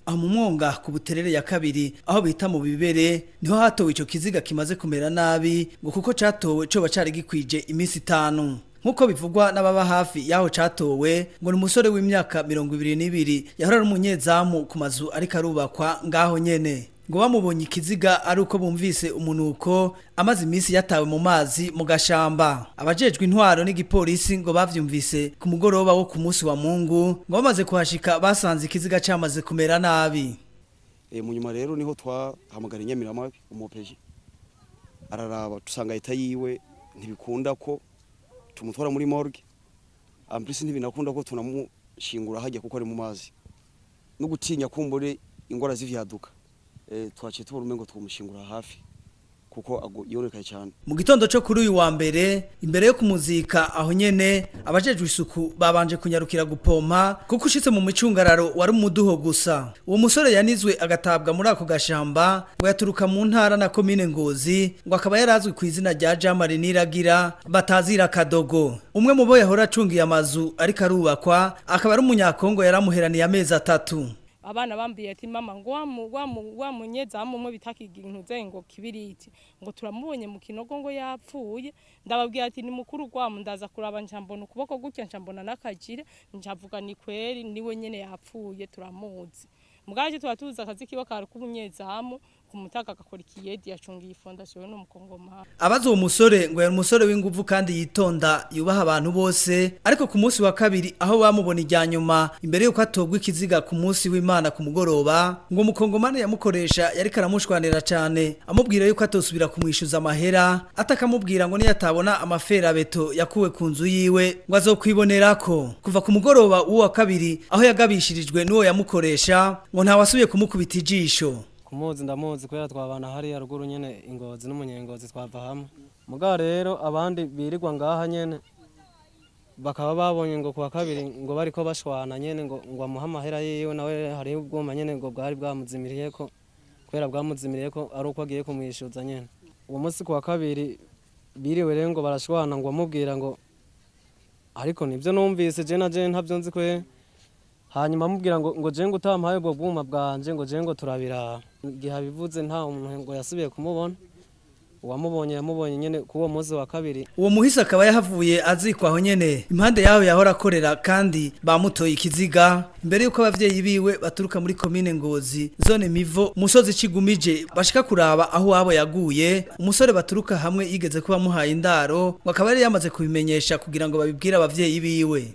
aho mu mwonga ku Buterere ya kabiri aho bita mu Bibere niho hatowe ico kiziga kimaze kumera nabi ngo kuko catowe coba cari gikwije iminsi 5 nkuko bivugwa n'ababa hafi yaho catowe ngo ni umusore w'imyaka 22 yahora ari umunyezamu ku mazu ariko arubakwa ngaho nyene ngo bamubonye ikiziga ari uko bumvise umunuko amaze iminsi yatawe mu mazi mu gashamba abajejwe intwaro n'igipolisi ngo bavyumvise ku mugoroba wo ku munsi wa Mungu ngo bamaze kuhashika basanze ikiziga cyamaze kumera nabi mu nyuma rero niho twahamagara Nyamirama umupeji araraba tusanga leta yiwe ntibikunda ko tumutwara muri morgue amplisi ntibinakunda ko tunamushingura hajya kuko ari mu mazi no gutinya kumbure ingora z'ivyaduka twaciye tubona umengo twumushingura hafi kuko yoreka cyane mu gitondo cyo kuri uyu wa mbere imbere yo kumuzika aho nyene abajejwe isuku babanje kunyarukira gupompa kuko ushitse mu micungararo wari umuduho gusa uwo musore yanizwe agatabwa muri ako gashamba ngo yaturuka mu ntara na komine Ngozi ngo akaba yarazwi ku izina rya Jamari Niragira batazira Kadogo umwe mu bo yahora acungiye amazu ariko arubakwa akaba ari umunyakongo yaramuheraniye amezi 3 abana bambiye ati mama ngo wa munyezamu umwe bitakigintuze ngo kibiriti ngo turamubonye mu kinogo ngo yapfuye ndababwiye ati ni mukuru gwamu ndaza kuraba njambona ukuboko gutya njambona nakajire njavuga ni kweri niwe nyene yapfuye turamuzi mugaje twatuza akazi kiba kari kumunyezamu kumutaka akakora ikiyedi yacungiye fondation no mukongoma abazo umusore ngo yari umusore w'inguvu kandi yitonda yubaha abantu bose ariko ku munsi wa kabiri aho bamubona ijyanyuma imbere yuko atogwa ikiziga ku munsi w'Imana ku mugoroba ngo mukongomane yamukoresha yari karamushwanira cyane amubwira yuko atosubira kumwishuza amahera atakamubwira ngo niyatabona amafera beto yakuwe ku nzu yiwe ngo azokwibonerako kuva ku mugoroba uwa kabiri aho yagabishirijwe n'uwo yamukoresha ngo ntawasubiye kumukubita ijisho kumuzi ndamuzi kwera twabana hari ya ruguru nyene Ingozi n'umunyengozi twava hamwe muga rero abandi birirwa ngaha nyene bakaba babonye ngo kuwa kabiri ngo bariko bashwana nyene ngo amuha amahera yiwe nawe hari ubwoma nyene ngo bwari bwamuzimiriye ko kwera bwamuzimiriye ko ari uko agiye kumwishuza nyene uwo munsi kuwa kabiri biriwe rero ngo barashwana ngo amubwira ngo ariko nivyo numvise je na je ntavyo nzi kwe hanyuma amubwira ngo je ngo utampaye ubwo bwuma bwanje ngo je ngo turabira giha bivuze nta umuntu ngo yasubiye kumubona uwamubonye yamubonye nyene kuwo muzi wa kabiri uwo muhisa akaba yahavuye azikwa aho nyene impande yaho yahora akorera kandi bamutoye ikiziga imbere yuko abavyeyi biwe baturuka muri komine Ngozi zone Mivo umusozi Cigumije bashika kuraba aho wabo yaguye umusore baturuka hamwe yigeze kuba muhaye indaro ngo akaba yari yamaze kubimenyesha kugira ngo babibwire abavyeyi biwe